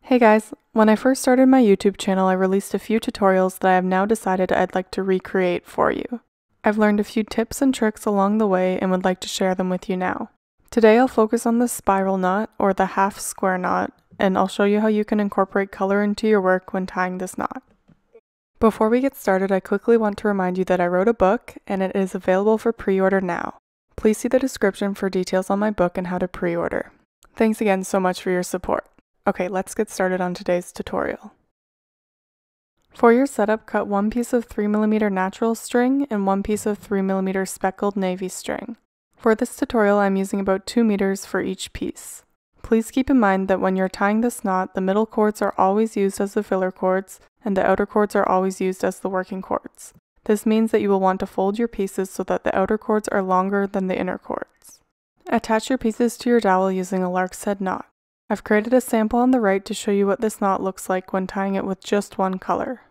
Hey guys, when I first started my YouTube channel, I released a few tutorials that I have now decided I'd like to recreate for you. I've learned a few tips and tricks along the way and would like to share them with you now. Today I'll focus on the spiral knot, or the half square knot, and I'll show you how you can incorporate color into your work when tying this knot. Before we get started, I quickly want to remind you that I wrote a book, and it is available for pre-order now. Please see the description for details on my book and how to pre-order. Thanks again so much for your support. Okay, let's get started on today's tutorial. For your setup, cut one piece of 3mm natural string and one piece of 3mm speckled navy string. For this tutorial, I'm using about 2 meters for each piece. Please keep in mind that when you're tying this knot, the middle cords are always used as the filler cords, and the outer cords are always used as the working cords. This means that you will want to fold your pieces so that the outer cords are longer than the inner cords. Attach your pieces to your dowel using a lark's head knot. I've created a sample on the right to show you what this knot looks like when tying it with just one color.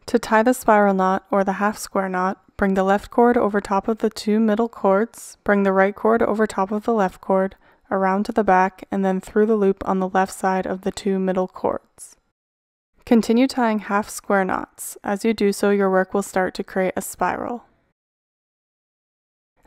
To tie the spiral knot, or the half square knot, bring the left cord over top of the 2 middle cords, bring the right cord over top of the left cord, around to the back, and then through the loop on the left side of the 2 middle cords. Continue tying half square knots. As you do so, your work will start to create a spiral.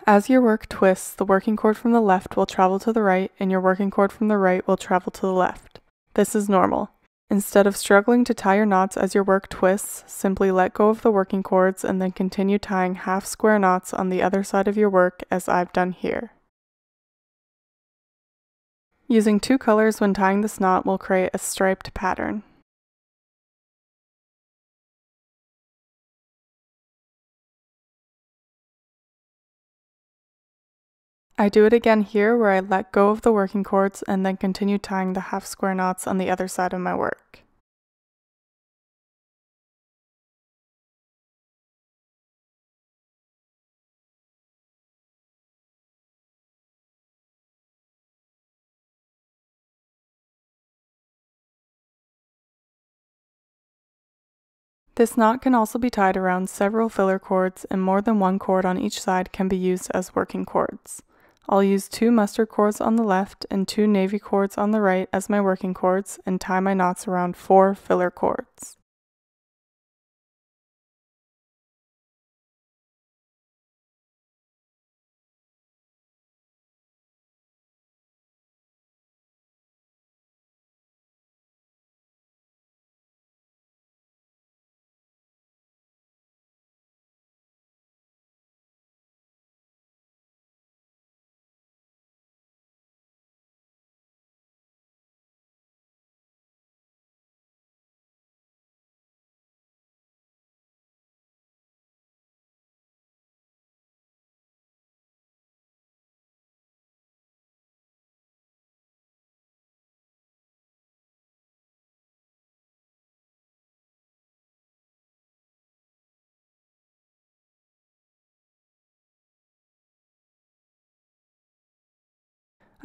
As your work twists, the working cord from the left will travel to the right, and your working cord from the right will travel to the left. This is normal. Instead of struggling to tie your knots as your work twists, simply let go of the working cords and then continue tying half square knots on the other side of your work as I've done here. Using 2 colors when tying this knot will create a striped pattern. I do it again here, where I let go of the working cords and then continue tying the half square knots on the other side of my work. This knot can also be tied around several filler cords, and more than one cord on each side can be used as working cords. I'll use 2 mustard cords on the left and 2 navy cords on the right as my working cords, and tie my knots around 4 filler cords.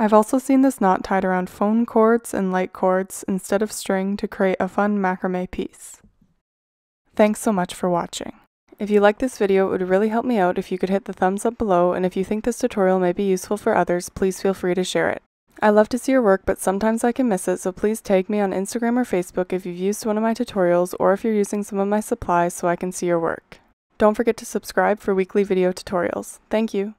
I've also seen this knot tied around foam cords and light cords instead of string to create a fun macrame piece. Thanks so much for watching. If you like this video, it would really help me out if you could hit the thumbs up below, and if you think this tutorial may be useful for others, please feel free to share it. I love to see your work, but sometimes I can miss it, so please tag me on Instagram or Facebook if you've used one of my tutorials, or if you're using some of my supplies so I can see your work. Don't forget to subscribe for weekly video tutorials. Thank you!